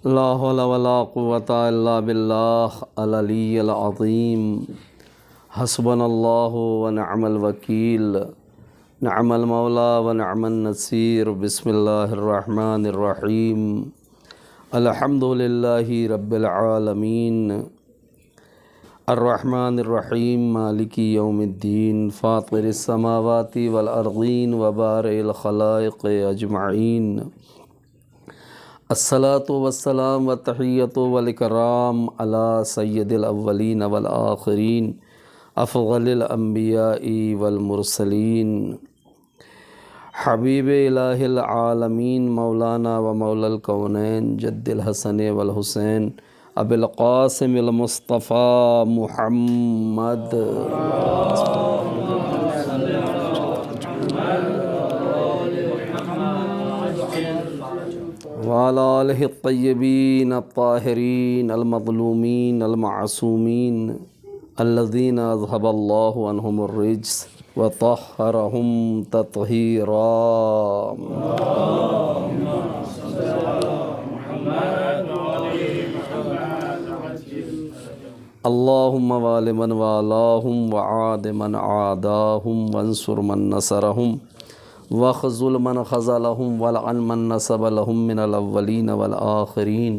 لا حول ولا قوة الا باللہ العلی العظیم حسبنا اللہ ونعم الوکیل نعم المولا ونعم النصیر بسم اللہ الرحمن الرحیم الحمد للہ رب العالمین الرحمن الرحیم مالک یوم الدین فاطر السماوات والارضین وبارئ الخلائق اجمعین الصلاۃ والسلام والتحیۃ والاکرام علی سید الاولین والآخرین افضل الانبیاء والمرسلین حبیب الہ العالمین مولانا و مولا الکونین جد الحسن والحسین ابی القاسم المصطفیٰ محمد وعلی آلہ الطیبین الطاہرین المظلومین المعصومین الذین اذھب اللہ عنہم الرجس وطہرہم تطہیرا اللہم وال من والاہم وعاد من عاداہم وانصر من نصرہم وخذل من خذلهم ولعن من نسب لهم من الاولین والآخرین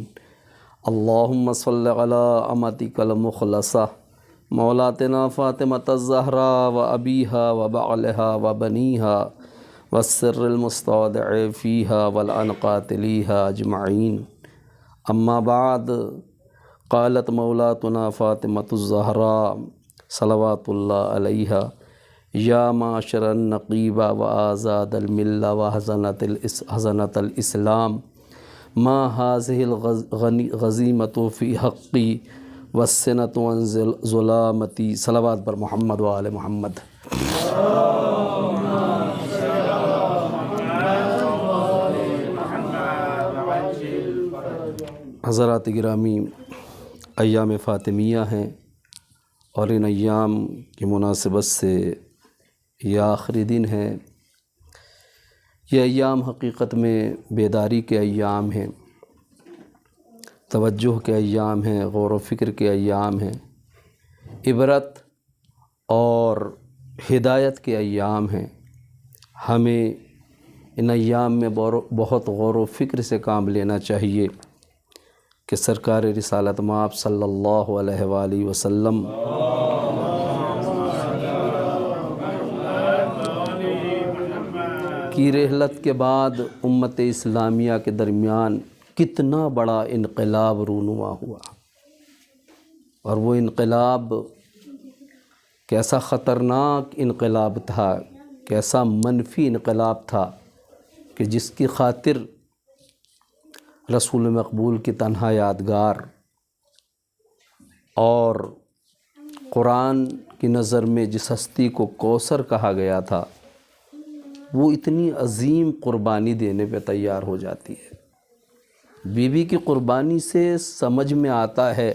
اللہم صل علی امتک المخلصہ مولاتنا فاطمۃ الزہراء و ابیہا و بعلہا و بنیہا والسر المستودع فیہا والعن قاتلیہا اجمعین اما بعد قالت مولاتنا فاطمۃ الزہراء صلوات اللہ علیہا یا معاشر النقیبہ و آزاد الملہ و حضنت الاسلام ما هذه الغزیمت فی حقی والسنۃ عن ظلامتی صلوات پر محمد و آل محمد۔ حضرات گرامی، ایام فاطمیہ ہیں اور ان ایام کی مناسبت سے یہ آخری دن ہے۔ یہ ایام حقیقت میں بیداری کے ایام ہیں، توجہ کے ایام ہیں، غور و فکر کے ایام ہیں، عبرت اور ہدایت کے ایام ہیں۔ ہمیں ان ایام میں بہت غور و فکر سے کام لینا چاہیے کہ سرکار رسالت مآب صلی اللہ علیہ وآلہ وسلم کی رحلت کے بعد امت اسلامیہ کے درمیان کتنا بڑا انقلاب رونما ہوا، اور وہ انقلاب کیسا خطرناک انقلاب تھا، کیسا منفی انقلاب تھا کہ جس کی خاطر رسول مقبول کی تنہا یادگار اور قرآن کی نظر میں جس ہستی کو کوثر کہا گیا تھا، وہ اتنی عظیم قربانی دینے پہ تیار ہو جاتی ہے۔ بی بی کی قربانی سے سمجھ میں آتا ہے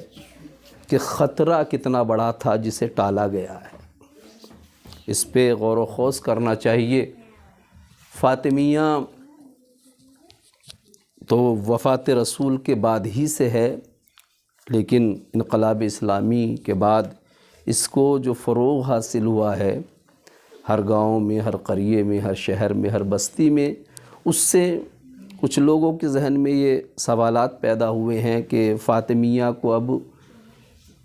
کہ خطرہ کتنا بڑا تھا جسے ٹالا گیا ہے۔ اس پہ غور و خوض کرنا چاہیے۔ فاطمیہ تو وفات رسول کے بعد ہی سے ہے، لیکن انقلاب اسلامی کے بعد اس کو جو فروغ حاصل ہوا ہے، ہر گاؤں میں، ہر قریے میں، ہر شہر میں، ہر بستی میں، اس سے کچھ لوگوں کے ذہن میں یہ سوالات پیدا ہوئے ہیں کہ فاطمیہ کو اب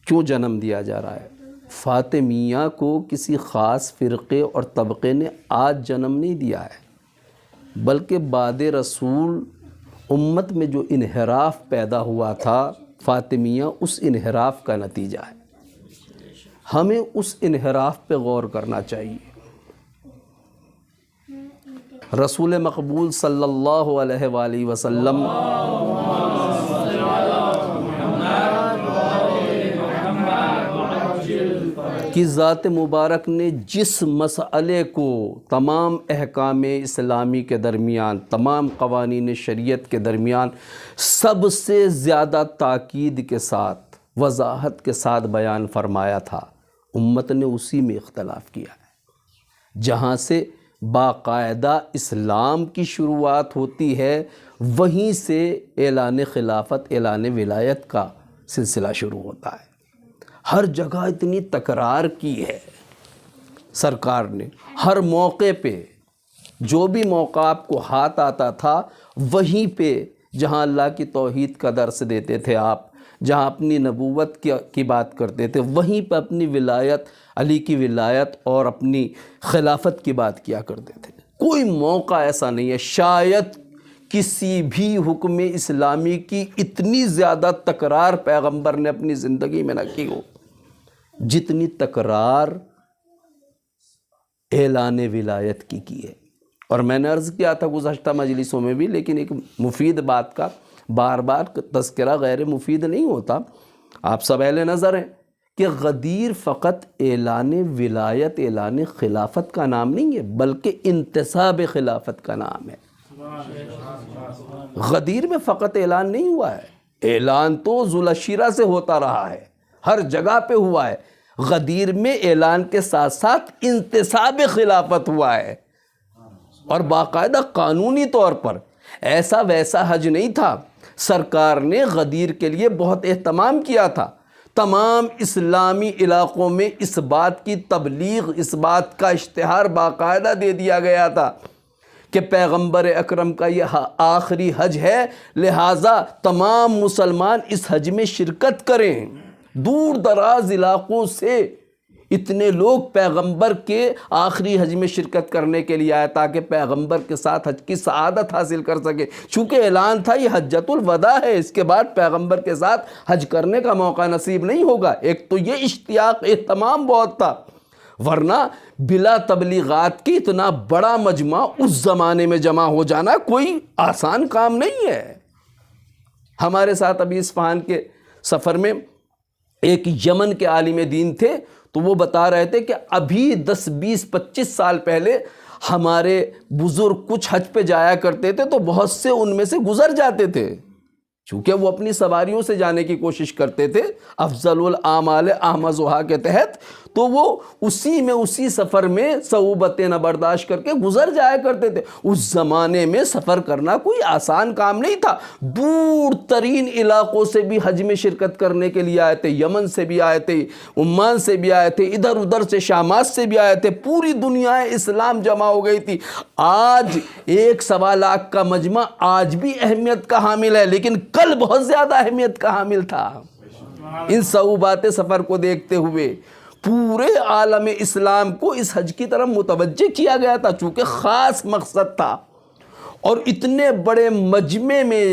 کیوں جنم دیا جا رہا ہے۔ فاطمیہ کو کسی خاص فرقے اور طبقے نے آج جنم نہیں دیا ہے، بلکہ بعد رسول امت میں جو انحراف پیدا ہوا تھا، فاطمیہ اس انحراف کا نتیجہ ہے۔ ہمیں اس انحراف پہ غور کرنا چاہیے۔ رسول مقبول صلی اللہ علیہ وآلہ وسلم کی ذات مبارک نے جس مسئلے کو تمام احکام اسلامی کے درمیان، تمام قوانین شریعت کے درمیان سب سے زیادہ تاکید کے ساتھ، وضاحت کے ساتھ بیان فرمایا تھا، امت نے اسی میں اختلاف کیا ہے۔ جہاں سے باقاعدہ اسلام کی شروعات ہوتی ہے، وہیں سے اعلان خلافت، اعلان ولایت کا سلسلہ شروع ہوتا ہے۔ ہر جگہ اتنی تکرار کی ہے سرکار نے، ہر موقع پہ جو بھی موقع آپ کو ہاتھ آتا تھا وہیں پہ جہاں اللہ کی توحید کا درس دیتے تھے آپ، جہاں اپنی نبوت کی بات کرتے تھے، وہیں پہ اپنی ولایت، علی کی ولایت اور اپنی خلافت کی بات کیا کرتے تھے۔ کوئی موقع ایسا نہیں ہے، شاید کسی بھی حکم اسلامی کی اتنی زیادہ تکرار پیغمبر نے اپنی زندگی میں نہ کی ہو جتنی تکرار اعلان ولایت کی ہے۔ اور میں نے عرض کیا تھا گزشتہ مجلسوں میں بھی، لیکن ایک مفید بات کا بار بار تذکرہ غیر مفید نہیں ہوتا، آپ سب اہل نظر ہیں کہ غدیر فقط اعلان ولایت، اعلان خلافت کا نام نہیں ہے، بلکہ انتصاب خلافت کا نام ہے۔ غدیر میں فقط اعلان نہیں ہوا ہے، اعلان تو ذوالعشیرہ سے ہوتا رہا ہے، ہر جگہ پہ ہوا ہے۔ غدیر میں اعلان کے ساتھ ساتھ انتصاب خلافت ہوا ہے، اور باقاعدہ قانونی طور پر۔ ایسا ویسا حج نہیں تھا، سرکار نے غدیر کے لیے بہت اہتمام کیا تھا، تمام اسلامی علاقوں میں اس بات کی تبلیغ، اس بات کا اشتہار باقاعدہ دے دیا گیا تھا کہ پیغمبر اکرم کا یہ آخری حج ہے، لہٰذا تمام مسلمان اس حج میں شرکت کریں۔ دور دراز علاقوں سے اتنے لوگ پیغمبر کے آخری حج میں شرکت کرنے کے لیے آئے تاکہ پیغمبر کے ساتھ حج کی سعادت حاصل کر سکے، چونکہ اعلان تھا یہ حجۃ الوداع ہے، اس کے بعد پیغمبر کے ساتھ حج کرنے کا موقع نصیب نہیں ہوگا۔ ایک تو یہ اشتیاق، اہتمام بہت تھا، ورنہ بلا تبلیغات کی اتنا بڑا مجمع اس زمانے میں جمع ہو جانا کوئی آسان کام نہیں ہے۔ ہمارے ساتھ ابھی اصفہان کے سفر میں ایک یمن کے عالم دین تھے، تو وہ بتا رہے تھے کہ ابھی 10 20 25 سال پہلے ہمارے بزرگ کچھ حج پہ جایا کرتے تھے تو بہت سے ان میں سے گزر جاتے تھے، چونکہ وہ اپنی سواریوں سے جانے کی کوشش کرتے تھے افضل الاعمال احمزھا کے تحت، تو وہ اسی سفر میں صعوبتیں نہ برداشت کر کے گزر جایا کرتے تھے۔ اس زمانے میں سفر کرنا کوئی آسان کام نہیں تھا، دور ترین علاقوں سے بھی حج میں شرکت کرنے کے لیے آئے تھے، یمن سے بھی آئے تھے، عمان سے بھی آئے تھے، ادھر ادھر سے شامات سے بھی آئے تھے، پوری دنیا اسلام جمع ہو گئی تھی۔ آج 1.25 لاکھ کا مجمع آج بھی اہمیت کا حامل ہے، لیکن کل بہت زیادہ اہمیت کا حامل تھا۔ ان صعوبات سفر کو دیکھتے ہوئے پورے عالم اسلام کو اس حج کی طرف متوجہ کیا گیا تھا، چونکہ خاص مقصد تھا۔ اور اتنے بڑے مجمع میں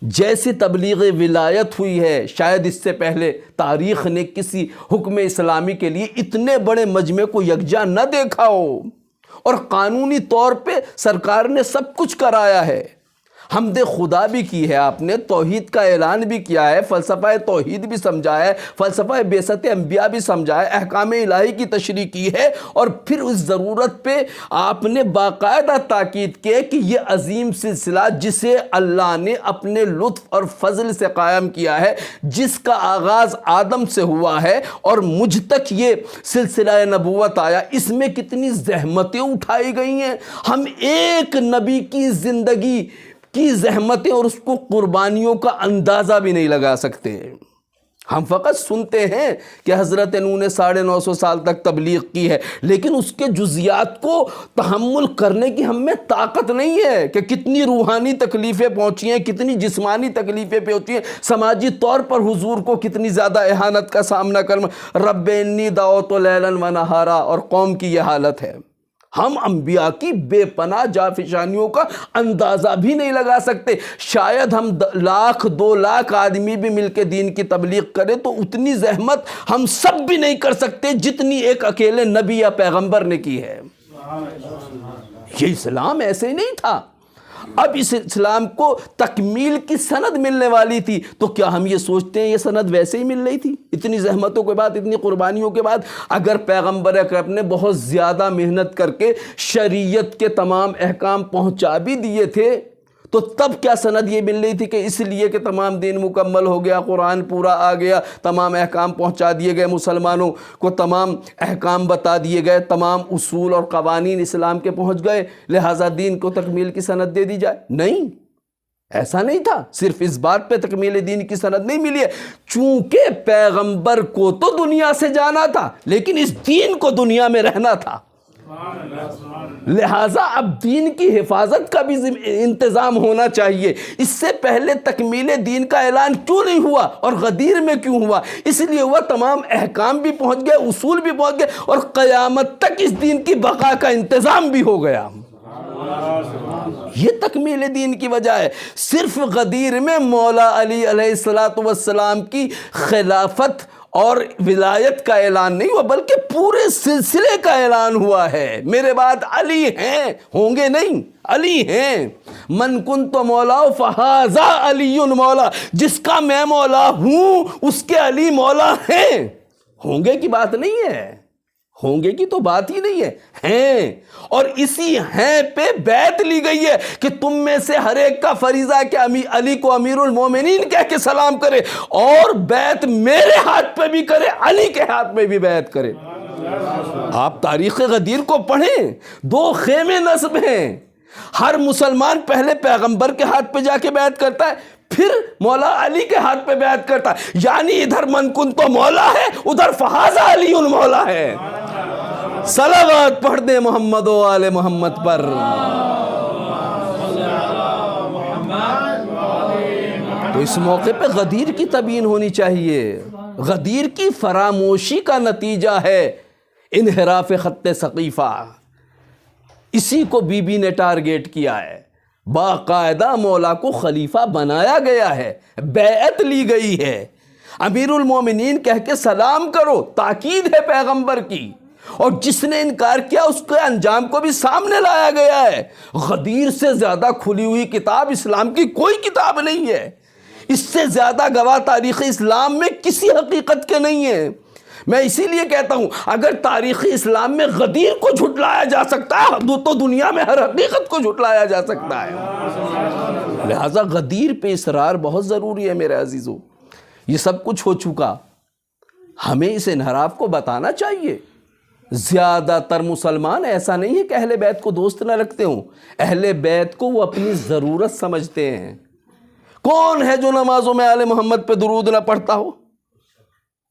جیسی تبلیغ ولایت ہوئی ہے، شاید اس سے پہلے تاریخ نے کسی حکم اسلامی کے لیے اتنے بڑے مجمع کو یکجا نہ دیکھا ہو، اور قانونی طور پہ سرکار نے سب کچھ کرایا ہے۔ حمد خدا بھی کی ہے آپ نے، توحید کا اعلان بھی کیا ہے، فلسفہ توحید بھی سمجھایا ہے، فلسفہ بعثت انبیاء بھی سمجھایا ہے، احکام الہی کی تشریح کی ہے، اور پھر اس ضرورت پہ آپ نے باقاعدہ تاکید کی ہے کہ یہ عظیم سلسلہ جسے اللہ نے اپنے لطف اور فضل سے قائم کیا ہے، جس کا آغاز آدم سے ہوا ہے اور مجھ تک یہ سلسلہ نبوت آیا، اس میں کتنی زحمتیں اٹھائی گئی ہیں۔ ہم ایک نبی کی زندگی کی زحمتیں اور اس کو قربانیوں کا اندازہ بھی نہیں لگا سکتے۔ ہم فقط سنتے ہیں کہ حضرت نوح نے 950 سال تک تبلیغ کی ہے، لیکن اس کے جزیات کو تحمل کرنے کی ہم میں طاقت نہیں ہے کہ کتنی روحانی تکلیفیں پہنچی ہیں، کتنی جسمانی تکلیفیں پہنچی ہیں، سماجی طور پر حضور کو کتنی زیادہ اہانت کا سامنا کرنا۔ رب انی دعوت لیلا و نہارا، اور قوم کی یہ حالت ہے۔ ہم انبیاء کی بے پناہ جافشانیوں کا اندازہ بھی نہیں لگا سکتے۔ شاید ہم 1 لاکھ 2 لاکھ آدمی بھی مل کے دین کی تبلیغ کریں تو اتنی زحمت ہم سب بھی نہیں کر سکتے جتنی ایک اکیلے نبی یا پیغمبر نے کی ہے۔ یہ اسلام ایسے ہی نہیں تھا۔ اب اس اسلام کو تکمیل کی سند ملنے والی تھی، تو کیا ہم یہ سوچتے ہیں یہ سند ویسے ہی مل رہی تھی؟ اتنی زحمتوں کے بعد، اتنی قربانیوں کے بعد، اگر پیغمبر اکرم نے بہت زیادہ محنت کر کے شریعت کے تمام احکام پہنچا بھی دیے تھے تو تب کیا سند یہ مل رہی تھی کہ اس لیے کہ تمام دین مکمل ہو گیا، قرآن پورا آ گیا، تمام احکام پہنچا دیے گئے، مسلمانوں کو تمام احکام بتا دیے گئے، تمام اصول اور قوانین اسلام کے پہنچ گئے، لہٰذا دین کو تکمیل کی سند دے دی جائے؟ نہیں، ایسا نہیں تھا۔ صرف اس بات پہ تکمیل دین کی سند نہیں ملی ہے، چونکہ پیغمبر کو تو دنیا سے جانا تھا لیکن اس دین کو دنیا میں رہنا تھا، لہٰذا اب دین کی حفاظت کا بھی انتظام ہونا چاہیے۔ اس سے پہلے تکمیل دین کا اعلان کیوں نہیں ہوا اور غدیر میں کیوں ہوا؟ اس لیے ہوا تمام احکام بھی پہنچ گئے، اصول بھی پہنچ گئے، اور قیامت تک اس دین کی بقا کا انتظام بھی ہو گیا۔ یہ تکمیل دین کی وجہ ہے۔ صرف غدیر میں مولا علی علیہ السلام کی خلافت اور ولایت کا اعلان نہیں ہوا، بلکہ پورے سلسلے کا اعلان ہوا ہے۔ میرے بعد علی ہیں، ہوں گے نہیں، علی ہیں۔ من کنت مولا فہذا علی مولا، جس کا میں مولا ہوں اس کے علی مولا ہیں۔ ہوں گے کی بات نہیں ہے، ہوں گے کی تو بات ہی نہیں ہے، ہیں۔ اور اسی ہیں پہ بیعت لی گئی ہے کہ تم میں سے ہر ایک کا فریضہ ہے کہ علی کو امیر المومنین کہہ کے سلام کرے، اور بیعت میرے ہاتھ پہ بھی کرے، علی کے ہاتھ پہ بھی بیعت کرے۔ آپ تاریخ غدیر کو پڑھیں، 2 خیمے نصب ہیں۔ ہر مسلمان پہلے پیغمبر کے ہاتھ پہ جا کے بیعت کرتا ہے، پھر مولا علی کے ہاتھ پہ بیعت کرتا ہے، یعنی ادھر من کنت مولا ہے، ادھر فہذا علی مولا ہے۔ صلوات پڑھ دیں محمد و آل محمد پر۔ تو اس موقع پہ غدیر کی تبیین ہونی چاہیے۔ غدیر کی فراموشی کا نتیجہ ہے انحراف خط ثقیفہ۔ اسی کو بی بی نے ٹارگیٹ کیا ہے۔ باقاعدہ مولا کو خلیفہ بنایا گیا ہے، بیعت لی گئی ہے، امیر المومنین کہہ کے سلام کرو، تاکید ہے پیغمبر کی، اور جس نے انکار کیا اس کے انجام کو بھی سامنے لایا گیا ہے۔ غدیر سے زیادہ کھلی ہوئی کتاب اسلام کی کوئی کتاب نہیں ہے، اس سے زیادہ گواہ تاریخ اسلام میں کسی حقیقت کے نہیں ہیں۔ میں اسی لیے کہتا ہوں اگر تاریخ اسلام میں غدیر کو جھٹلایا جا سکتا ہے تو دنیا میں ہر حقیقت کو جھٹلایا جا سکتا ہے۔ لہٰذا غدیر پہ اصرار بہت ضروری ہے میرے عزیزو۔ یہ سب کچھ ہو چکا، ہمیں اس انحراف کو بتانا چاہیے۔ زیادہ تر مسلمان ایسا نہیں ہے کہ اہل بیت کو دوست نہ رکھتے ہوں، اہل بیت کو وہ اپنی ضرورت سمجھتے ہیں۔ کون ہے جو نمازوں میں آل محمد پہ درود نہ پڑھتا ہو؟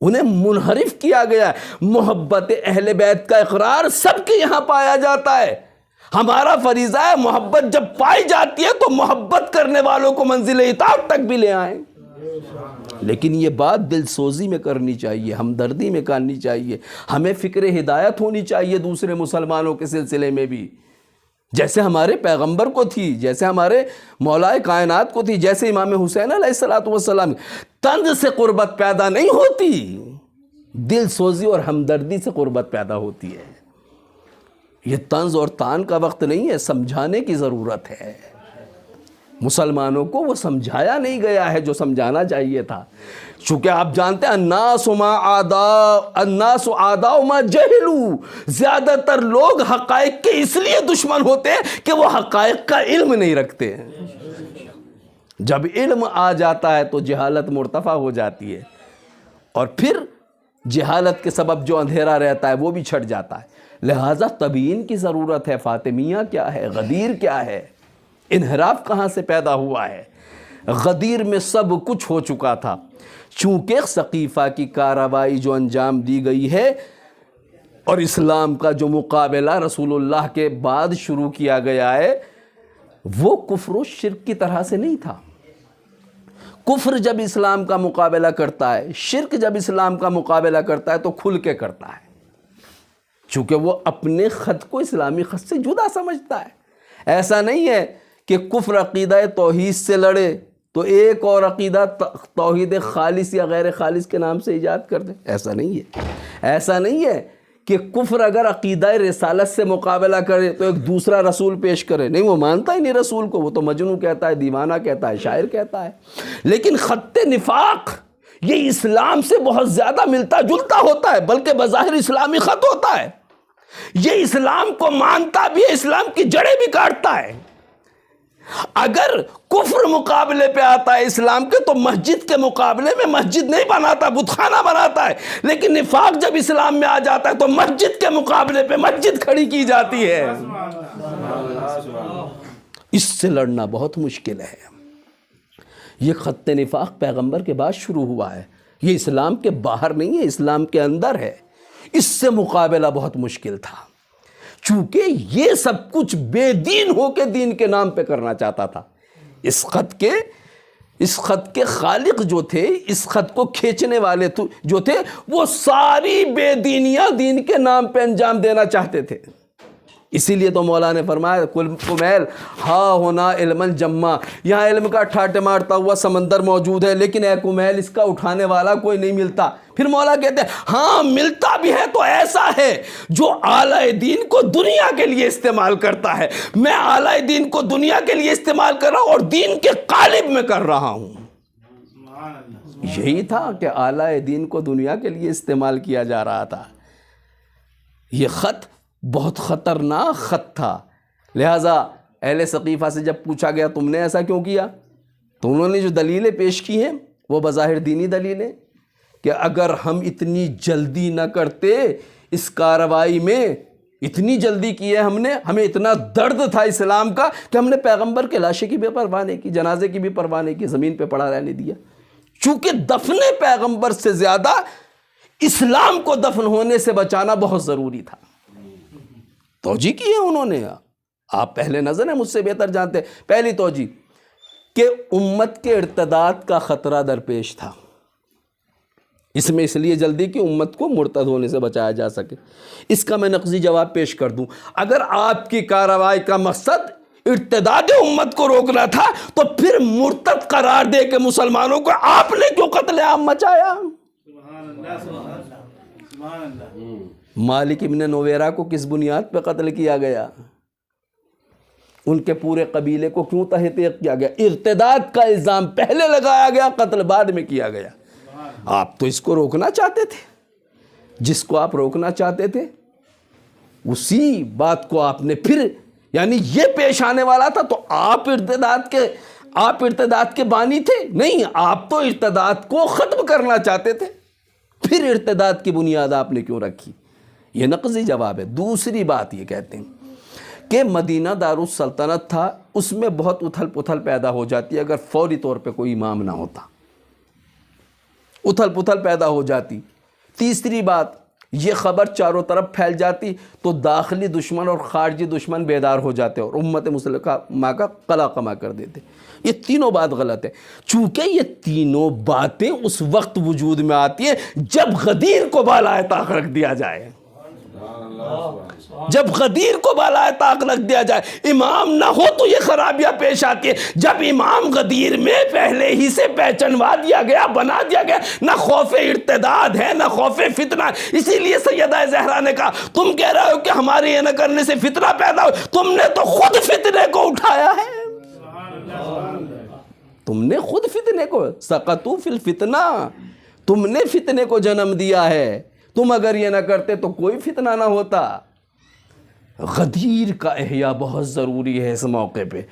انہیں منحرف کیا گیا ہے۔ محبت اہل بیت کا اقرار سب کے یہاں پایا جاتا ہے۔ ہمارا فریضہ ہے محبت جب پائی جاتی ہے تو محبت کرنے والوں کو منزل اطاعت تک بھی لے آئیں، لیکن یہ بات دل سوزی میں کرنی چاہیے، ہمدردی میں کرنی چاہیے، ہمیں فکر ہدایت ہونی چاہیے دوسرے مسلمانوں کے سلسلے میں بھی، جیسے ہمارے پیغمبر کو تھی، جیسے ہمارے مولا کائنات کو تھی، جیسے امام حسین علیہ السلام۔ طنز سے قربت پیدا نہیں ہوتی، دل سوزی اور ہمدردی سے قربت پیدا ہوتی ہے۔ یہ طنز اور طعن کا وقت نہیں ہے، سمجھانے کی ضرورت ہے۔ مسلمانوں کو وہ سمجھایا نہیں گیا ہے جو سمجھانا چاہیے تھا، چونکہ آپ جانتے ہیں الناس اعداء ما جہلوا، زیادہ تر لوگ حقائق کے اس لیے دشمن ہوتے ہیں کہ وہ حقائق کا علم نہیں رکھتے ہیں۔ جب علم آ جاتا ہے تو جہالت مرتفع ہو جاتی ہے، اور پھر جہالت کے سبب جو اندھیرا رہتا ہے وہ بھی چھٹ جاتا ہے۔ لہٰذا تبیین کی ضرورت ہے، فاطمیہ کیا ہے، غدیر کیا ہے، انحراف کہاں سے پیدا ہوا ہے۔ غدیر میں سب کچھ ہو چکا تھا، چونکہ ثقیفہ کی کارروائی جو انجام دی گئی ہے اور اسلام کا جو مقابلہ رسول اللہ کے بعد شروع کیا گیا ہے وہ کفر و شرک کی طرح سے نہیں تھا۔ کفر جب اسلام کا مقابلہ کرتا ہے، شرک جب اسلام کا مقابلہ کرتا ہے تو کھل کے کرتا ہے، چونکہ وہ اپنے خط کو اسلامی خط سے جدا سمجھتا ہے۔ ایسا نہیں ہے کہ کفر عقیدہ توحید سے لڑے تو ایک اور عقیدہ توحید خالص یا غیر خالص کے نام سے ایجاد کر دے، ایسا نہیں ہے۔ ایسا نہیں ہے کہ کفر اگر عقیدہ رسالت سے مقابلہ کرے تو ایک دوسرا رسول پیش کرے، نہیں، وہ مانتا ہی نہیں رسول کو، وہ تو مجنون کہتا ہے، دیوانہ کہتا ہے، شاعر کہتا ہے۔ لیکن خط نفاق یہ اسلام سے بہت زیادہ ملتا جلتا ہوتا ہے، بلکہ بظاہر اسلامی خط ہوتا ہے۔ یہ اسلام کو مانتا بھی ہے، اسلام کی جڑیں بھی کاٹتا ہے، اگر کفر مقابلے پہ آتا ہے اسلام کے تو مسجد کے مقابلے میں مسجد نہیں بناتا، بت خانہ بناتا ہے، لیکن نفاق جب اسلام میں آ جاتا ہے تو مسجد کے مقابلے پہ مسجد کھڑی کی جاتی ہے۔ اس سے لڑنا بہت مشکل ہے۔ یہ خط نفاق پیغمبر کے بعد شروع ہوا ہے، یہ اسلام کے باہر نہیں ہے، اسلام کے اندر ہے۔ اس سے مقابلہ بہت مشکل تھا، چونکہ یہ سب کچھ بے دین ہو کے دین کے نام پہ کرنا چاہتا تھا۔ اس خط کے خالق جو تھے، اس خط کو کھینچنے والے جو تھے، وہ ساری بے دینیاں دین کے نام پہ انجام دینا چاہتے تھے۔ اسی لیے تو مولا نے فرمایا کمیل ہا ہونا علم الجمع، یہاں علم کا ٹھاٹے مارتا ہوا سمندر موجود ہے، لیکن اے کمیل اس کا اٹھانے والا کوئی نہیں ملتا۔ پھر مولا کہتے ہیں ہاں ملتا بھی ہے تو ایسا ہے جو اعلی دین کو دنیا کے لیے استعمال کرتا ہے۔ میں اعلی دین کو دنیا کے لیے استعمال کر رہا ہوں اور دین کے قالب میں کر رہا ہوں۔ یہی تھا کہ اعلی دین کو دنیا کے لیے استعمال کیا جا رہا تھا۔ یہ خط بہت خطرناک خط تھا، لہٰذا اہل ثقیفہ سے جب پوچھا گیا تم نے ایسا کیوں کیا، تو انہوں نے جو دلیلیں پیش کی ہیں وہ بظاہر دینی دلیلیں، کہ اگر ہم اتنی جلدی نہ کرتے اس کارروائی میں، اتنی جلدی کی ہے ہم نے، ہمیں اتنا درد تھا اسلام کا کہ ہم نے پیغمبر کے لاشے کی بھی پرواہ نہیں کی، جنازے کی بھی پرواہ نہیں کی، زمین پہ پڑا رہنے دیا۔ چونکہ دفن پیغمبر سے زیادہ اسلام کو دفن ہونے سے بچانا بہت ضروری تھا۔ توجہ کی ہے انہوں نے، آپ پہلے نظر ہیں مجھ سے بہتر جانتے ہیں۔ پہلی توجہ کہ امت کے ارتداد کا خطرہ درپیش تھا، اس میں اس لیے جلدی کہ امت کو مرتد ہونے سے بچایا جا سکے۔ اس کا میں نقضی جواب پیش کر دوں، اگر آپ کی کارروائی کا مقصد ارتداد امت کو روکنا تھا تو پھر مرتد قرار دے کے مسلمانوں کو آپ نے کیوں قتل عام مچایا؟ مالک ابن نویرہ کو کس بنیاد پہ قتل کیا گیا؟ ان کے پورے قبیلے کو کیوں تحقیق کیا گیا؟ ارتداد کا الزام پہلے لگایا گیا، قتل بعد میں کیا گیا۔ آپ تو اس کو روکنا چاہتے تھے، جس کو آپ روکنا چاہتے تھے اسی بات کو آپ نے پھر، یعنی یہ پیش آنے والا تھا تو آپ ارتداد کے بانی تھے؟ نہیں، آپ تو ارتداد کو ختم کرنا چاہتے تھے، پھر ارتداد کی بنیاد آپ نے کیوں رکھی؟ یہ نقضی جواب ہے۔ دوسری بات یہ کہتے ہیں کہ مدینہ دارالسلطنت تھا، اس میں بہت اتھل پتھل پیدا ہو جاتی ہے اگر فوری طور پہ کوئی امام نہ ہوتا، اتھل پتھل پیدا ہو جاتی۔ تیسری بات، یہ خبر چاروں طرف پھیل جاتی تو داخلی دشمن اور خارجی دشمن بیدار ہو جاتے اور امت مسلمہ کا قلع قمع کر دیتے۔ یہ تینوں بات غلط ہے، چونکہ یہ تینوں باتیں اس وقت وجود میں آتی ہیں جب غدیر کو بالائے طاق رکھ دیا جائے، جب غدیر کو بالائے طاق رکھ دیا جائے۔ امام نہ ہو تو یہ خرابیاں پیش آتی ہے، جب امام غدیر میں پہلے ہی سے پہچنوا دیا گیا، بنا دیا گیا، نہ خوف ارتداد ہے نہ خوف فتنہ ہے۔ اسی لیے سیدہ زہرا نے کہا تم کہہ رہے ہو کہ ہمارے یہ نہ کرنے سے فتنہ پیدا ہو، تم نے تو خود فتنے کو اٹھایا ہے، تم نے خود فتنے کو، سقطوا فی الفتنہ، تم نے فتنے کو جنم دیا ہے۔ تم اگر یہ نہ کرتے تو کوئی فتنہ نہ ہوتا۔ غدیر کا احیاء بہت ضروری ہے اس موقع پہ،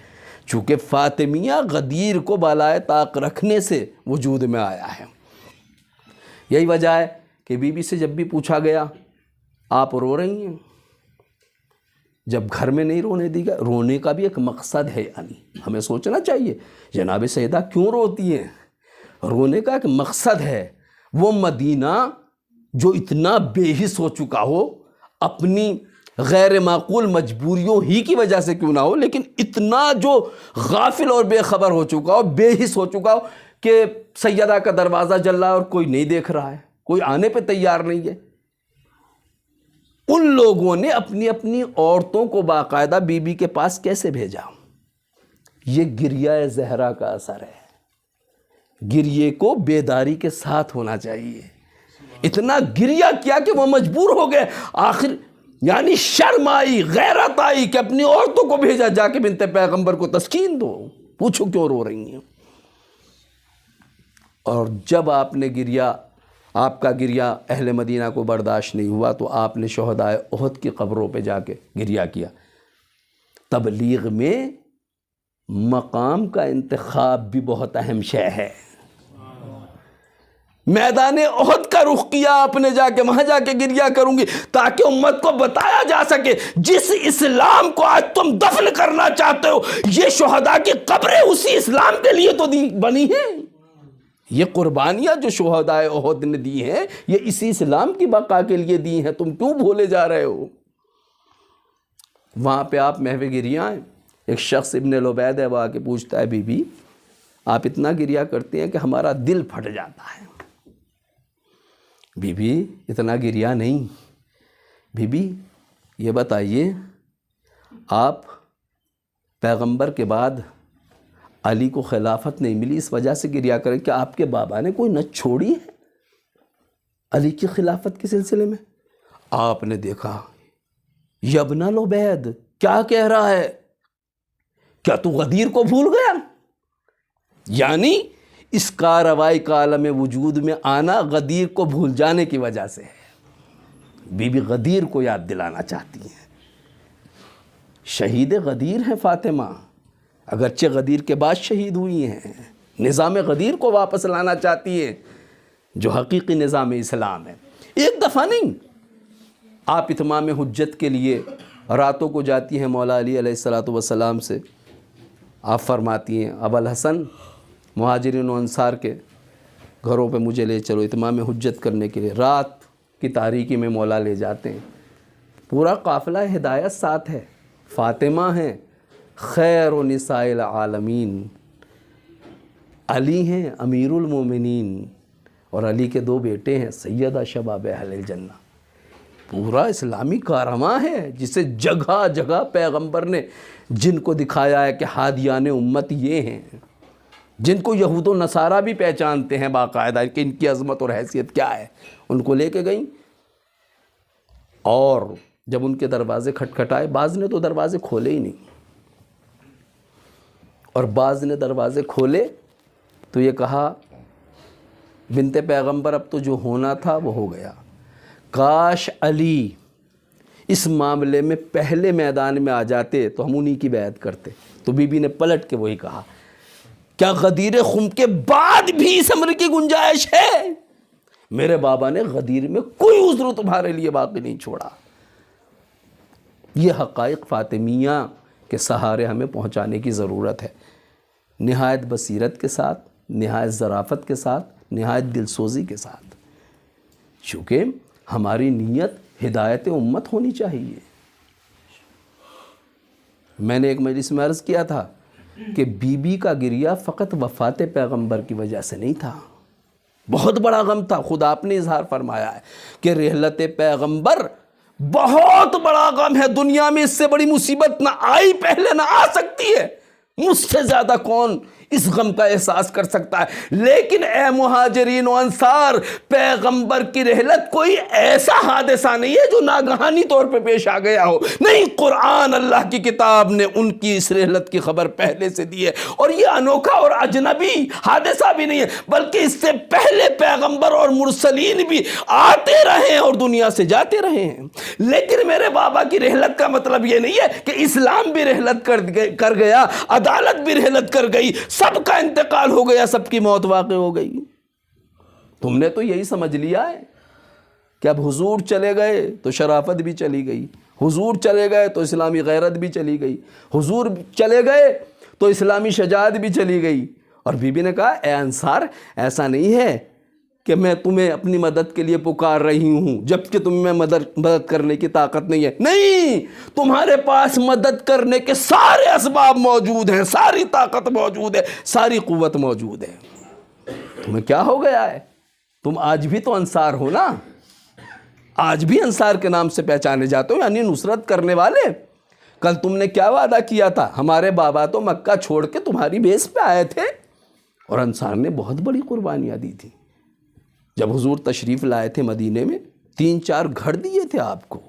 چونکہ فاطمیہ غدیر کو بالائے طاق رکھنے سے وجود میں آیا ہے۔ یہی وجہ ہے کہ بی بی سے جب بھی پوچھا گیا آپ رو رہی ہیں، جب گھر میں نہیں رونے دی گیا، رونے کا بھی ایک مقصد ہے، یعنی ہمیں سوچنا چاہیے جناب سیدہ کیوں روتی ہیں، رونے کا ایک مقصد ہے۔ وہ مدینہ جو اتنا بے حس ہو چکا ہو، اپنی غیر معقول مجبوریوں ہی کی وجہ سے کیوں نہ ہو، لیکن اتنا جو غافل اور بے خبر ہو چکا ہو، بے حس ہو چکا ہو کہ سیدہ کا دروازہ جل رہا ہے اور کوئی نہیں دیکھ رہا ہے، کوئی آنے پہ تیار نہیں ہے۔ ان لوگوں نے اپنی اپنی عورتوں کو باقاعدہ بی بی کے پاس کیسے بھیجا؟ یہ گریہ زہرا کا اثر ہے۔ گریے کو بیداری کے ساتھ ہونا چاہیے۔ اتنا گریہ کیا کہ وہ مجبور ہو گئے، آخر یعنی شرم آئی، غیرت آئی کہ اپنی عورتوں کو بھیجا جا کے بنت پیغمبر کو تسکین دو، پوچھو کیوں رو رہی ہیں۔ اور جب آپ نے آپ کا گریہ اہل مدینہ کو برداشت نہیں ہوا تو آپ نے شہدائے احد کی قبروں پہ جا کے گریہ کیا۔ تبلیغ میں مقام کا انتخاب بھی بہت اہم شے ہے۔ میدان احد کا رخ کیا آپ نے، جا کے وہاں جا کے گریہ کروں گی تاکہ امت کو بتایا جا سکے جس اسلام کو آج تم دفن کرنا چاہتے ہو، یہ شہداء کی قبریں اسی اسلام کے لیے تو بنی ہیں۔ یہ قربانیاں جو شہداء احد نے دی ہیں یہ اسی اسلام کی بقا کے لیے دی ہیں، تم کیوں بھولے جا رہے ہو؟ وہاں پہ آپ محو گریہ ہیں۔ ایک شخص ابن لبید ہے، وہ آ کے پوچھتا ہے، بی بی آپ اتنا گریہ کرتے ہیں کہ ہمارا دل پھٹ جاتا ہے۔ بی بی اتنا گریہ نہیں، بی بی یہ بتائیے آپ پیغمبر کے بعد علی کو خلافت نہیں ملی، اس وجہ سے گریہ کریں کہ آپ کے بابا نے کوئی نہ چھوڑی ہے علی کی خلافت کے سلسلے میں؟ آپ نے دیکھا ابن لبید کیا کہہ رہا ہے، کیا تو غدیر کو بھول گیا؟ یعنی اس کارروائی کا عالم وجود میں آنا غدیر کو بھول جانے کی وجہ سے ہے۔ بی بی غدیر کو یاد دلانا چاہتی ہیں۔ شہید غدیر ہیں فاطمہ، اگرچہ غدیر کے بعد شہید ہوئی ہیں، نظام غدیر کو واپس لانا چاہتی ہیں جو حقیقی نظام اسلام ہے۔ ایک دفعہ نہیں، آپ اتمام حجت کے لیے راتوں کو جاتی ہیں مولا علی علیہ السلام سے، آپ فرماتی ہیں ابوالحسن مہاجرین و انصار کے گھروں پہ مجھے لے چلو اتمام حجت کرنے کے لیے۔ رات کی تاریکی میں مولا لے جاتے ہیں، پورا قافلہ ہدایت ساتھ ہے، فاطمہ ہیں خیر و نساء العالمین، علی ہیں امیر المومنین، اور علی کے دو بیٹے ہیں سیدہ شباب اہل الجنہ۔ پورا اسلامی کارواں ہے جسے جگہ جگہ پیغمبر نے جن کو دکھایا ہے کہ ہادیان امت یہ ہیں، جن کو یہود و نصارہ بھی پہچانتے ہیں باقاعدہ کہ ان کی عظمت اور حیثیت کیا ہے، ان کو لے کے گئیں۔ اور جب ان کے دروازے کھٹکھٹائے، بعض نے تو دروازے کھولے ہی نہیں، اور بعض نے دروازے کھولے تو یہ کہا بنت پیغمبر اب تو جو ہونا تھا وہ ہو گیا، کاش علی اس معاملے میں پہلے میدان میں آ جاتے تو ہم انہی کی بیعت کرتے۔ تو بی بی نے پلٹ کے وہی کہا، کیا غدیر خم کے بعد بھی اس امر کی گنجائش ہے؟ میرے بابا نے غدیر میں کوئی عذر تمہارے لیے باقی نہیں چھوڑا۔ یہ حقائق فاطمیہ کے سہارے ہمیں پہنچانے کی ضرورت ہے، نہایت بصیرت کے ساتھ، نہایت ظرافت کے ساتھ، نہایت دلسوزی کے ساتھ، چونکہ ہماری نیت ہدایت امت ہونی چاہیے۔ میں نے ایک مجلس میں عرض کیا تھا کہ بی بی کا گریہ فقط وفات پیغمبر کی وجہ سے نہیں تھا، بہت بڑا غم تھا۔ خود آپ نے اظہار فرمایا ہے کہ رحلت پیغمبر بہت بڑا غم ہے، دنیا میں اس سے بڑی مصیبت نہ آئی پہلے نہ آ سکتی ہے، مجھ سے زیادہ کون اس غم کا احساس کر سکتا ہے۔ لیکن اے مہاجرین و انصار، پیغمبر کی رحلت کوئی ایسا حادثہ نہیں ہے جو ناگہانی طور پہ پیش آ گیا ہو، نہیں، قرآن اللہ کی کتاب نے ان کی اس رحلت کی خبر پہلے سے دی ہے، اور یہ انوکھا اور اجنبی حادثہ بھی نہیں ہے، بلکہ اس سے پہلے پیغمبر اور مرسلین بھی آتے رہے اور دنیا سے جاتے رہے ہیں۔ لیکن میرے بابا کی رحلت کا مطلب یہ نہیں ہے کہ اسلام بھی رحلت کر گیا، عدالت بھی رحلت کر گئی، سب کا انتقال ہو گیا، سب کی موت واقع ہو گئی۔ تم نے تو یہی سمجھ لیا ہے کہ اب حضور چلے گئے تو شرافت بھی چلی گئی، حضور چلے گئے تو اسلامی غیرت بھی چلی گئی، حضور چلے گئے تو اسلامی شجاعت بھی چلی گئی۔ اور بی بی نے کہا اے انصار، ایسا نہیں ہے کہ میں تمہیں اپنی مدد کے لیے پکار رہی ہوں جبکہ تمہیں مدد کرنے کی طاقت نہیں ہے، نہیں، تمہارے پاس مدد کرنے کے سارے اسباب موجود ہیں، ساری طاقت موجود ہے، ساری قوت موجود ہے۔ تمہیں کیا ہو گیا ہے؟ تم آج بھی تو انصار ہو نا، آج بھی انصار کے نام سے پہچانے جاتے ہو، یعنی نصرت کرنے والے۔ کل تم نے کیا وعدہ کیا تھا؟ ہمارے بابا تو مکہ چھوڑ کے تمہاری بیس پہ آئے تھے، اور انصار نے بہت بڑی قربانیاں دی تھی۔ جب حضور تشریف لائے تھے مدینے میں 3-4 گھر دیے تھے آپ کو،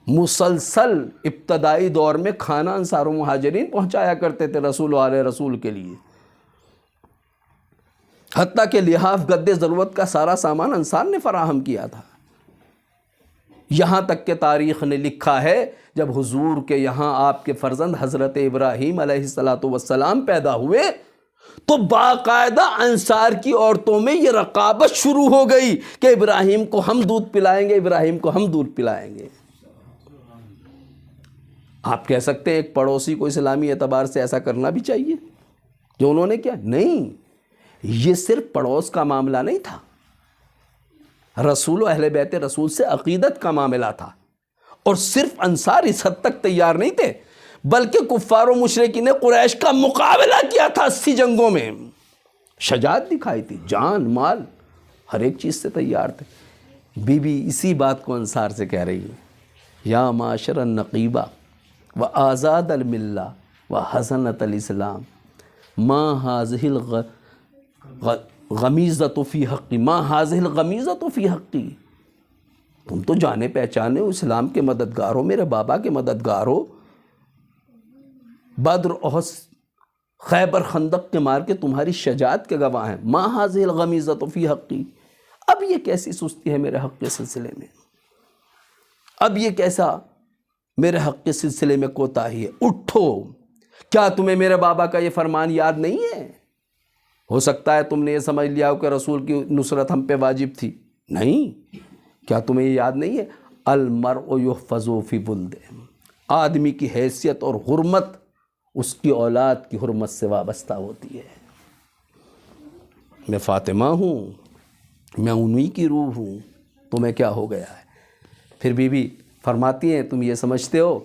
مسلسل ابتدائی دور میں کھانا انصار و مہاجرین پہنچایا کرتے تھے رسول و آل رسول کے لیے، حتیٰ کہ لحاف گدے ضرورت کا سارا سامان انصار نے فراہم کیا تھا۔ یہاں تک کہ تاریخ نے لکھا ہے جب حضور کے یہاں آپ کے فرزند حضرت ابراہیم علیہ السلام پیدا ہوئے تو باقاعدہ انصار کی عورتوں میں یہ رقابت شروع ہو گئی کہ ابراہیم کو ہم دودھ پلائیں گے، ابراہیم کو ہم دودھ پلائیں گے۔ آپ کہہ سکتے ہیں ایک پڑوسی کو اسلامی اعتبار سے ایسا کرنا بھی چاہیے جو انہوں نے کیا؟ نہیں، یہ صرف پڑوس کا معاملہ نہیں تھا، رسول و اہل بیت رسول سے عقیدت کا معاملہ تھا۔ اور صرف انصار اس حد تک تیار نہیں تھے بلکہ کفار و مشرکین قریش کا مقابلہ کیا تھا 80 جنگوں میں، شجاعت دکھائی تھی، جان مال ہر ایک چیز سے تیار تھے۔ بی بی اسی بات کو انصار سے کہہ رہی ہے، یا معاشر النقیبہ و آزاد الملہ و حسنت الاسلام ما حاذہ الغمیزۃ فی حقی، ما حاذہ الغمیزۃ فی حقی۔ تم تو جانے پہچانے ہو، اسلام کے مددگار ہو، میرے بابا کے مددگار ہو، بدر احد خیبر خندق کے مار کے تمہاری شجاعت کے گواہ ہیں۔ ما حاذہ الغمیزۃ فی حقی، اب یہ کیسی سستی ہے میرے حق کے سلسلے میں، اب یہ کیسا میرے حق کے سلسلے میں کوتاہی ہے، اٹھو۔ کیا تمہیں میرے بابا کا یہ فرمان یاد نہیں ہے؟ ہو سکتا ہے تم نے یہ سمجھ لیا ہو کہ رسول کی نصرت ہم پہ واجب تھی، نہیں، کیا تمہیں یہ یاد نہیں ہے؟ المرء یحفظ فی ولدہ، آدمی کی حیثیت اور حرمت اس کی اولاد کی حرمت سے وابستہ ہوتی ہے۔ میں فاطمہ ہوں، میں انہی کی روح ہوں، تمہیں کیا ہو گیا ہے؟ پھر بی بی فرماتی ہیں تم یہ سمجھتے ہو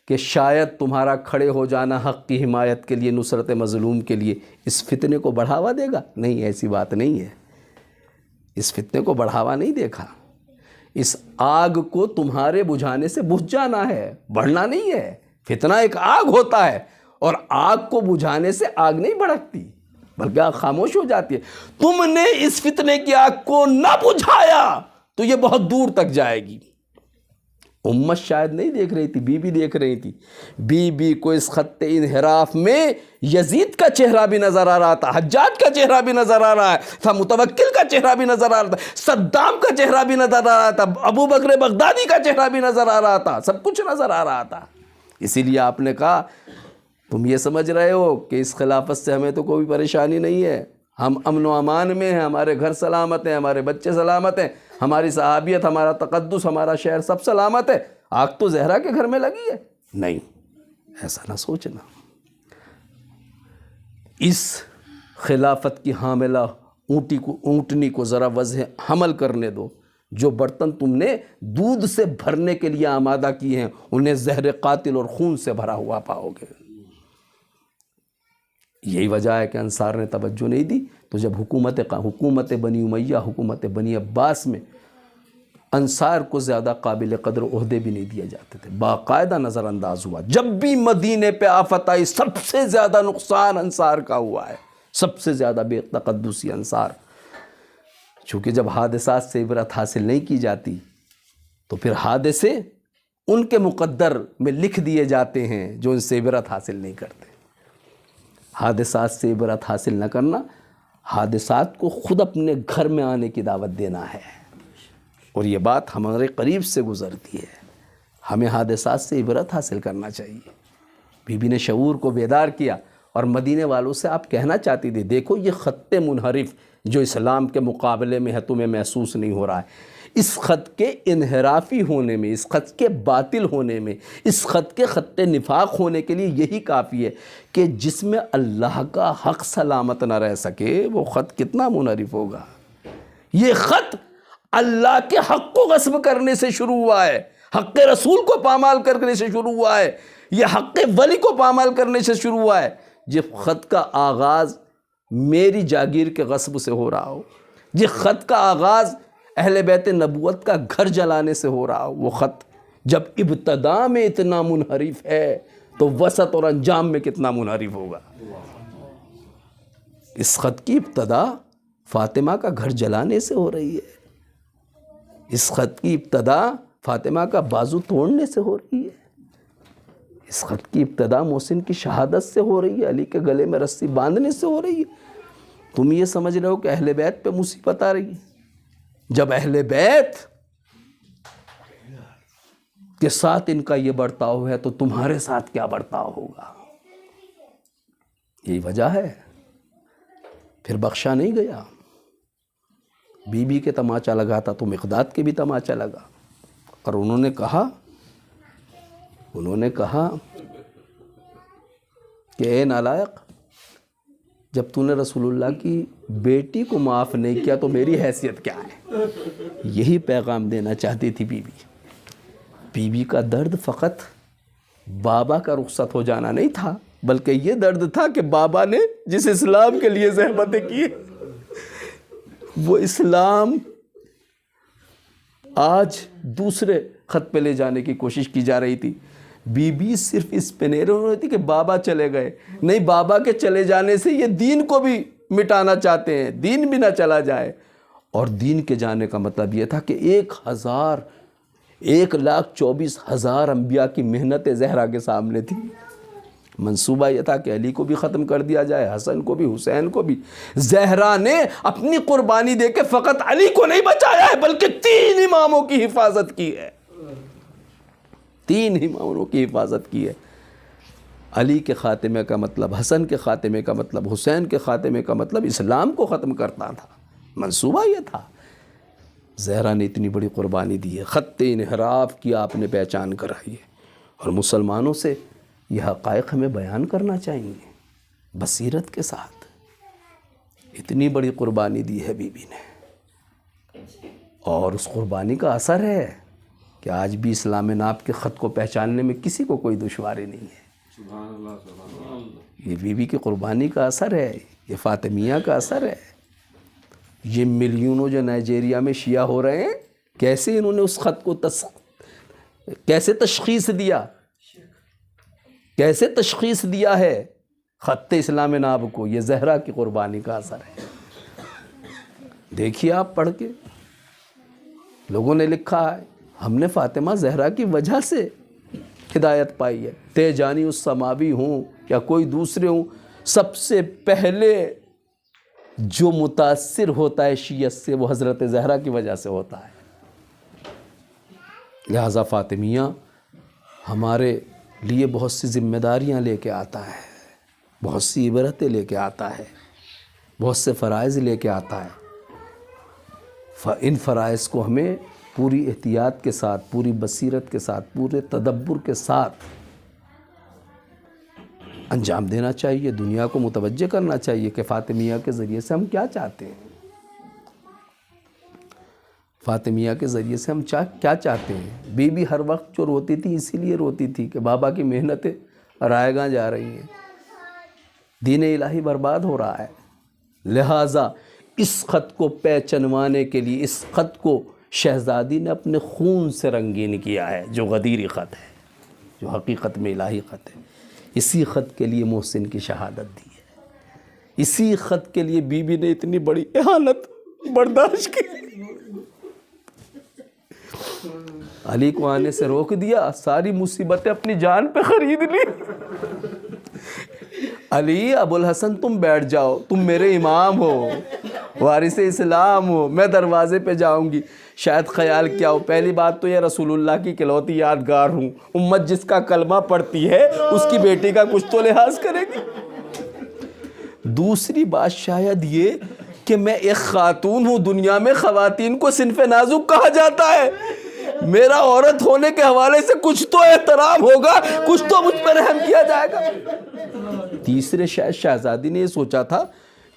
کہ شاید تمہارا کھڑے ہو جانا حق کی حمایت کے لیے، نصرت مظلوم کے لیے اس فتنے کو بڑھاوا دے گا؟ نہیں، ایسی بات نہیں ہے، اس فتنے کو بڑھاوا نہیں دیکھا، اس آگ کو تمہارے بجھانے سے بجھ جانا ہے، بڑھنا نہیں ہے۔ فتنہ ایک آگ ہوتا ہے اور آگ کو بجھانے سے آگ نہیں بھڑکتی بلکہ آگ خاموش ہو جاتی ہے۔ تم نے اس فتنے کی آگ کو نہ بجھایا تو یہ بہت دور تک جائے گی۔ امت شاید نہیں دیکھ رہی تھی، بی بی دیکھ رہی تھی۔ بی بی کو اس خط انحراف میں یزید کا چہرہ بھی نظر آ رہا تھا، حجاج کا چہرہ بھی نظر آ رہا تھا، متوکل کا چہرہ بھی نظر آ رہا تھا، صدام کا چہرہ بھی نظر آ رہا تھا، ابو بکر بغدادی کا چہرہ بھی نظر آ رہا تھا، سب کچھ نظر آ رہا تھا۔ اسی لیے آپ نے کہا تم یہ سمجھ رہے ہو کہ اس خلافت سے ہمیں تو کوئی پریشانی نہیں ہے، ہم امن و امان میں ہیں، ہمارے گھر سلامت ہیں، ہمارے بچے سلامت ہیں، ہماری صحابیت، ہمارا تقدس، ہمارا شہر سب سلامت ہے، آگ تو زہرا کے گھر میں لگی ہے۔ نہیں، ایسا نہ سوچنا۔ اس خلافت کی حاملہ اونٹنی کو ذرا وضع حمل کرنے دو، جو برتن تم نے دودھ سے بھرنے کے لیے آمادہ کیے ہیں انہیں زہر قاتل اور خون سے بھرا ہوا پاؤ گے۔ یہی وجہ ہے کہ انصار نے توجہ نہیں دی، تو جب حکومت بنی امیہ، حکومت بنی عباس میں انصار کو زیادہ قابل قدر عہدے بھی نہیں دیے جاتے تھے، باقاعدہ نظر انداز ہوا۔ جب بھی مدینے پہ آفت آئی سب سے زیادہ نقصان انصار کا ہوا ہے، سب سے زیادہ بے تقدسی انصار۔ چونکہ جب حادثات سے عبرت حاصل نہیں کی جاتی تو پھر حادثے ان کے مقدر میں لکھ دیے جاتے ہیں جو ان سے عبرت حاصل نہیں کرتے۔ حادثات سے عبرت حاصل نہ کرنا، حادثات کو خود اپنے گھر میں آنے کی دعوت دینا ہے، اور یہ بات ہمارے قریب سے گزرتی ہے۔ ہمیں حادثات سے عبرت حاصل کرنا چاہیے۔ بی بی نے شعور کو بیدار کیا اور مدینے والوں سے آپ کہنا چاہتی تھی دیکھو یہ خط منحرف جو اسلام کے مقابلے میں ہے تمہیں محسوس نہیں ہو رہا ہے، اس خط کے انحرافی ہونے میں، اس خط کے باطل ہونے میں، اس خط کے خط نفاق ہونے کے لیے یہی کافی ہے کہ جس میں اللہ کا حق سلامت نہ رہ سکے وہ خط کتنا منحرف ہوگا۔ یہ خط اللہ کے حق کو غصب کرنے سے شروع ہوا ہے، حق رسول کو پامال کرنے سے شروع ہوا ہے، یہ حق ولی کو پامال کرنے سے شروع ہوا ہے۔ جس خط کا آغاز میری جاگیر کے غصب سے ہو رہا ہو، جس خط کا آغاز اہل بیت نبوت کا گھر جلانے سے ہو رہا ہو، وہ خط جب ابتدا میں اتنا منحرف ہے تو وسط اور انجام میں کتنا منحرف ہوگا۔ اس خط کی ابتدا فاطمہ کا گھر جلانے سے ہو رہی ہے، اس خط کی ابتدا فاطمہ کا بازو توڑنے سے ہو رہی ہے، اس خط کی ابتدا محسن کی شہادت سے ہو رہی ہے، علی کے گلے میں رسی باندھنے سے ہو رہی ہے۔ تم یہ سمجھ رہے ہو کہ اہل بیت پہ مصیبت آ رہی ہے؟ جب اہل بیت کے ساتھ ان کا یہ برتاؤ ہے تو تمہارے ساتھ کیا برتاؤ ہوگا. یہی وجہ ہے. پھر بخشا نہیں گیا. بی بی کے تماچا لگا تھا تو مقداد کے بھی تماچا لگا، اور انہوں نے کہا کہ اے نالائق، جب تو نے رسول اللہ کی بیٹی کو معاف نہیں کیا تو میری حیثیت کیا ہے. یہی پیغام دینا چاہتی تھی بی بی. بی بی کا درد فقط بابا کا رخصت ہو جانا نہیں تھا، بلکہ یہ درد تھا کہ بابا نے جس اسلام کے لیے زحمتیں کی وہ اسلام آج دوسرے خط پہ لے جانے کی کوشش کی جا رہی تھی. بی بی صرف اس پہ نہیں رہی تھی کہ بابا چلے گئے، نہیں، بابا کے چلے جانے سے یہ دین کو بھی مٹانا چاہتے ہیں، دین بھی نہ چلا جائے. اور دین کے جانے کا مطلب یہ تھا کہ 1,24,000 انبیاء کی محنت زہرا کے سامنے تھی. منصوبہ یہ تھا کہ علی کو بھی ختم کر دیا جائے، حسن کو بھی، حسین کو بھی. زہرا نے اپنی قربانی دے کے فقط علی کو نہیں بچایا ہے بلکہ 3 اماموں کی حفاظت کی ہے. 3 اماموں کی حفاظت کی ہے. علی کے خاتمے کا مطلب، حسن کے خاتمے کا مطلب، حسین کے خاتمے کا مطلب اسلام کو ختم کرنا تھا. منصوبہ یہ تھا. زہرا نے اتنی بڑی قربانی دی ہے، خط انحراف کی آپ نے پہچان کرائی ہے. اور مسلمانوں سے یہ حقائق ہمیں بیان کرنا چاہیے بصیرت کے ساتھ. اتنی بڑی قربانی دی ہے بی بی نے، اور اس قربانی کا اثر ہے کہ آج بھی اسلام ناب کے خط کو پہچاننے میں کسی کو کوئی دشواری نہیں ہے. سبحان اللہ، سبحان اللہ. یہ بی بی کی قربانی کا اثر ہے، یہ فاطمیہ کا اثر ہے. یہ ملینوں جو نائجیریا میں شیعہ ہو رہے ہیں، کیسے انہوں نے اس خط کو کیسے تشخیص دیا ہے خط اسلام ناب کو. یہ زہرا کی قربانی کا اثر ہے. دیکھیے آپ پڑھ کے، لوگوں نے لکھا ہے ہم نے فاطمہ زہرا کی وجہ سے ہدایت پائی ہے. تیجانی السماوی ہوں یا کوئی دوسرے ہوں، سب سے پہلے جو متاثر ہوتا ہے شیعت سے وہ حضرت زہرا کی وجہ سے ہوتا ہے. لہذا فاطمیہ ہمارے لیے بہت سی ذمہ داریاں لے کے آتا ہے، بہت سی عبرتیں لے کے آتا ہے، بہت سے فرائض لے کے آتا ہے. ان فرائض کو ہمیں پوری احتیاط کے ساتھ، پوری بصیرت کے ساتھ، پورے تدبر کے ساتھ انجام دینا چاہیے. دنیا کو متوجہ کرنا چاہیے کہ فاطمیہ کے ذریعے سے ہم کیا چاہتے ہیں. فاطمیہ کے ذریعے سے ہم کیا چاہتے ہیں. بی بی ہر وقت جو روتی تھی اسی لیے روتی تھی کہ بابا کی محنتیں رائے گاں جا رہی ہیں، دین الہی برباد ہو رہا ہے. لہٰذا اس خط کو پہچنوانے کے لیے اس خط کو شہزادی نے اپنے خون سے رنگین کیا ہے، جو غدیری خط ہے، جو حقیقت میں الہی خط ہے. اسی خط کے لیے محسن کی شہادت دی ہے. اسی خط کے لیے بی بی نے اتنی بڑی اہانت برداشت کی. علی کو آنے سے روک دیا، ساری مصیبتیں اپنی جان پہ خرید لی. علی، ابو الحسن تم بیٹھ جاؤ، تم میرے امام ہو، وارث اسلام ہو، میں دروازے پہ جاؤں گی. شاید خیال کیا ہو، پہلی بات تو یہ رسول اللہ کی اکلوتی یادگار ہوں، امت جس کا کلمہ پڑھتی ہے اس کی بیٹی کا کچھ تو لحاظ کرے گی. دوسری بات شاید یہ کہ میں ایک خاتون ہوں، دنیا میں خواتین کو صنف نازک کہا جاتا ہے، میرا عورت ہونے کے حوالے سے کچھ تو احترام ہوگا، کچھ تو مجھ پر رحم کیا جائے گا. تیسرے شاید شہزادی نے یہ سوچا تھا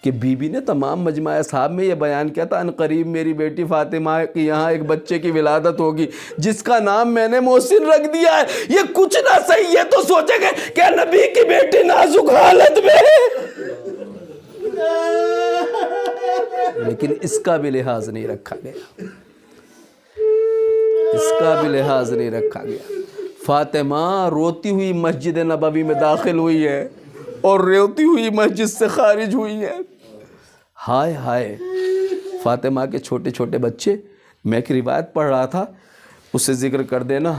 کہ بی بی نے تمام مجمع اصحاب میں یہ بیان کیا تھا ان قریب میری بیٹی فاطمہ کی یہاں ایک بچے کی ولادت ہوگی جس کا نام میں نے محسن رکھ دیا ہے. یہ کچھ نہ صحیح، یہ تو سوچے گے کہ نبی کی بیٹی نازک حالت میں ہے، لیکن اس کا بھی لحاظ نہیں رکھا گیا. اس کا بھی لحاظ نہیں رکھا گیا. فاطمہ روتی ہوئی مسجد نبوی میں داخل ہوئی ہے اور روتی ہوئی مسجد سے خارج ہوئی ہے. ہائے ہائے، فاطمہ کے چھوٹے چھوٹے بچے، میں ایک روایت پڑھ رہا تھا، اسے ذکر کر دینا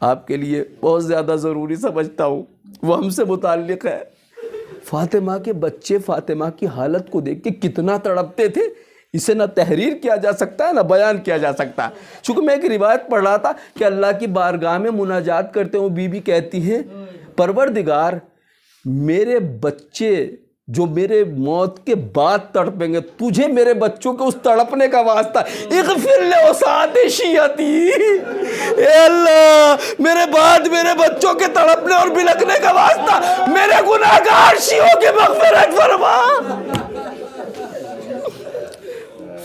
آپ کے لیے بہت زیادہ ضروری سمجھتا ہوں، وہ ہم سے متعلق ہے. فاطمہ کے بچے فاطمہ کی حالت کو دیکھ کے کتنا تڑپتے تھے. اسے نہ تحریر کیا جا سکتا ہے نہ بیان کیا جا سکتا ہے۔ چونکہ میں ایک روایت پڑھ رہا تھا کہ اللہ کی بارگاہ میں مناجات کرتے ہوئے بی بی کہتی ہیں پروردگار میرے بچے جو میرے موت کے بعد تڑپیں گے، تجھے میرے بچوں کے اس تڑپنے کا واسطہ اغفر لأوساط شیعتی، اے اللہ میرے بعد میرے بچوں کے تڑپنے اور بلکنے کا واسطہ میرے گناہگار شیعوں کی مغفرت فرما۔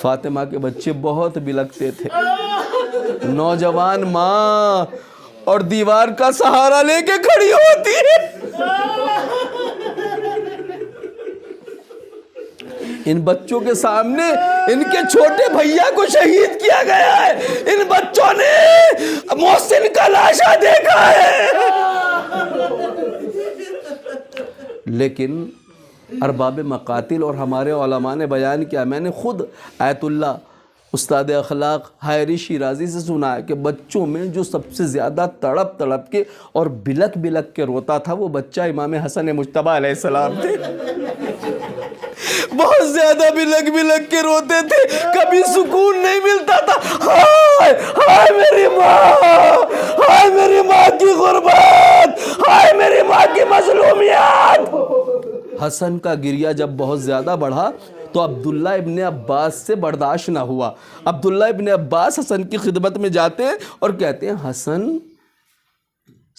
فاطمہ کے بچے بہت بلکتے تھے، نوجوان ماں اور دیوار کا سہارا لے کے کھڑی ہوتی ہے۔ ان بچوں کے سامنے ان کے چھوٹے بھیا کو شہید کیا گیا ہے، ان بچوں نے محسن کا لاشا دیکھا ہے۔ لیکن ارباب مقاتل اور ہمارے علماء نے بیان کیا، میں نے خود آیت اللہ استاد اخلاق حائری شیرازی سے سنا ہے کہ بچوں میں جو سب سے زیادہ تڑپ تڑپ کے اور بلک بلک کے روتا تھا وہ بچہ امام حسن مجتبیٰ علیہ السلام تھے۔ بہت زیادہ بلک بلک کے روتے تھے، کبھی سکون نہیں ملتا تھا۔ ہائے ہائے میری ماں، ہائے میری ماں کی غربت، ہائے میری ماں کی مظلومیت۔ حسن کا گریہ جب بہت زیادہ بڑھا تو عبداللہ ابن عباس سے برداشت نہ ہوا۔ عبداللہ ابن عباس حسن کی خدمت میں جاتے ہیں اور کہتے ہیں حسن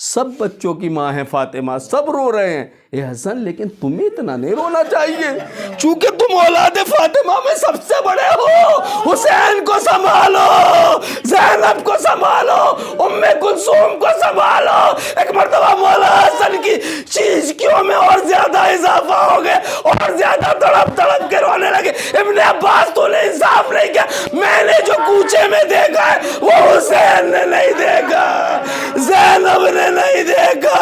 سب بچوں کی ماں ہے فاطمہ، سب رو رہے ہیں، اے حسن لیکن تمہیں اتنا نہیں رونا چاہیے، چونکہ تم اولاد فاطمہ میں سب سے بڑے ہو۔ حسین کو سنبھالو، زینب کو سنبھالو، ام کلثوم کو سنبھالو۔ ایک مرتبہ مولا حسن کی چیزکیوں میں اور زیادہ اضافہ ہو گئے اور زیادہ تڑپ تڑپ کے رونے لگے۔ ابن عباس تو نے انصاف نہیں کیا، میں نے جو کوچے میں دیکھا ہے وہ حسین نے نہیں دیکھا، زینب نے نہیں دیکھا،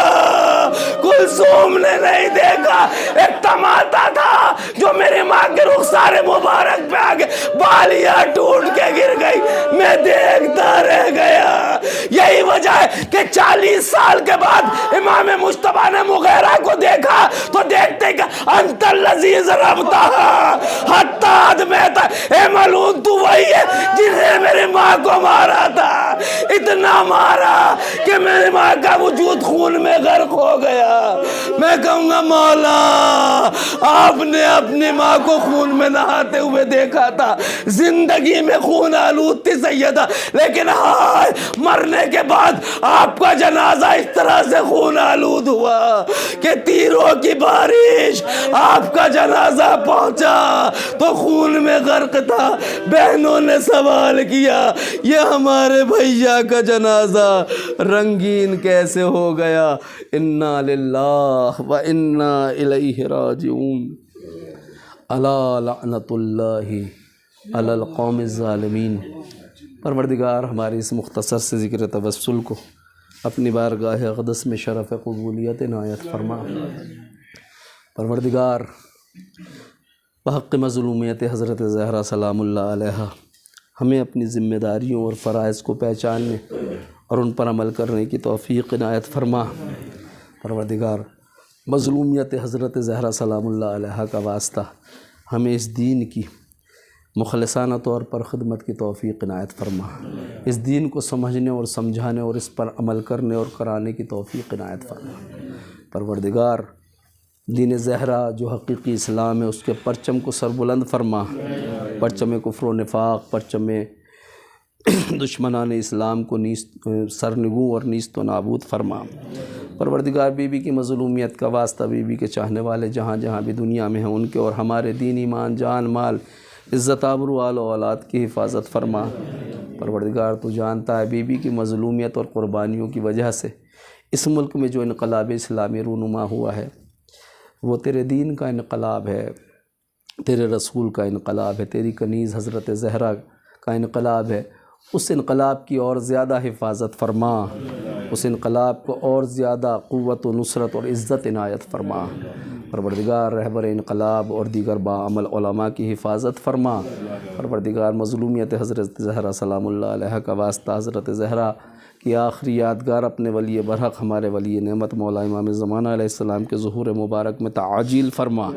کلثوم نے نہیں دیکھا۔ ایک ٹماٹا تھا جو میری ماں کے رخسار مبارک پہ آگے بالیاں ٹوٹ کے گر گئی، میں دیکھتا رہ گیا۔ یہی وجہ ہے کہ 40 سال کے بعد امام مجتبیٰ نے مغیرہ کو دیکھا تو دیکھتے کہ انت اللذیذ ربطہا حتی ادمیتا، اے ملعون تو وہی ہے جنہیں میری ماں کو مارا تھا، اتنا مارا کہ میری ماں کا وجود خون میں غرق ہو گیا۔ میں کہوں گا مولا آپ نے اپنی ماں کو خون میں نہاتے ہوئے دیکھا تھا، زندگی میں خون آلود تھی سیدہ، لیکن ہائے مرنے کے بعد آپ کا جنازہ اس طرح سے خون آلود ہوا کہ تیروں کی بارش آپ کا جنازہ پہنچا تو خون میں غرق تھا۔ بہنوں نے سوال کیا یہ ہمارے بھیا کا جنازہ رنگین کیسے ہو گیا؟ انا للہ و انا الیہ راجعون۔ الا لعنت اللہ علی القوم الظالمین۔ پروردگار ہماری اس مختصر سے ذکر توسل کو اپنی بارگاہ اقدس میں شرف قبولیت عنایت فرما۔ پروردگار بحق مظلومیت حضرت زہرا سلام اللہ علیہا ہمیں اپنی ذمہ داریوں اور فرائض کو پہچاننے اور ان پر عمل کرنے کی توفیق عنایت فرما۔ پروردگار مظلومیت حضرت زہرا سلام اللہ علیہا کا واسطہ ہمیں اس دین کی مخلصانہ طور پر خدمت کی توفیق عنایت فرما، اس دین کو سمجھنے اور سمجھانے اور اس پر عمل کرنے اور کرانے کی توفیق عنایت فرما۔ پروردگار دین زہرا جو حقیقی اسلام ہے اس کے پرچم کو سربلند فرما، پرچم کفر و نفاق، پرچم دشمنان اسلام کو سرنگوں اور نیست و نابود فرما۔ پروردگار بی بی کی مظلومیت کا واسطہ بی بی کے چاہنے والے جہاں جہاں بھی دنیا میں ہیں ان کے اور ہمارے دین ایمان جان مال عزت آبرو آل و اولاد کی حفاظت فرما۔ پروردگار تو جانتا ہے بی بی کی مظلومیت اور قربانیوں کی وجہ سے اس ملک میں جو انقلاب اسلامی رونما ہوا ہے وہ تیرے دین کا انقلاب ہے، تیرے رسول کا انقلاب ہے، تیری کنیز حضرت زہرا کا انقلاب ہے۔ اس انقلاب کی اور زیادہ حفاظت فرما، اس انقلاب کو اور زیادہ قوت و نصرت اور عزت عنایت فرما۔ پروردگار رہبر انقلاب اور دیگر باعمل علماء کی حفاظت فرما۔ پروردگار مظلومیت حضرت زہرا سلام اللہ علیہ کا واسطہ حضرت زہرا کی آخری یادگار اپنے ولی برحق ہمارے ولی نعمت مولا امام زمانہ علیہ السلام کے ظہور مبارک میں تعاجیل فرما،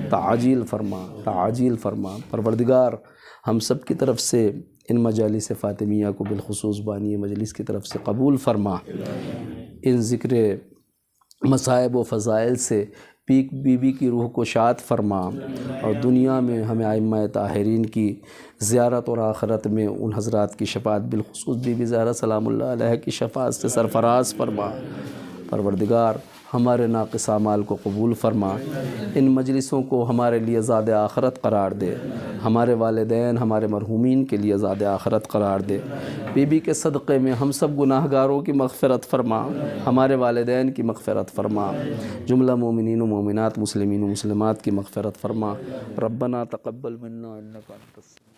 تعاجیل فرما، تعاجیل فرما۔ پروردگار ہم سب کی طرف سے ان مجالس فاطمیہ کو بالخصوص بانی مجلس کی طرف سے قبول فرما۔ ان ذکر مصائب و فضائل سے پیک بی بی کی روح کو شاد فرما، اور دنیا میں ہمیں ائمہ طاہرین کی زیارت اور آخرت میں ان حضرات کی شفاعت بالخصوص بی بی زہرا سلام اللہ علیہ کی شفاعت سے سرفراز فرما۔ پروردگار ہمارے ناقص اعمال کو قبول فرما، ان مجلسوں کو ہمارے لیے زاد آخرت قرار دے، ہمارے والدین ہمارے مرحومین کے لیے زاد آخرت قرار دے۔ بی بی کے صدقے میں ہم سب گناہ گاروں کی مغفرت فرما، ہمارے والدین کی مغفرت فرما، جملہ مومنین و مومنات مسلمین و مسلمات کی مغفرت فرما۔ ربنا تقبل منا انک انت السمیع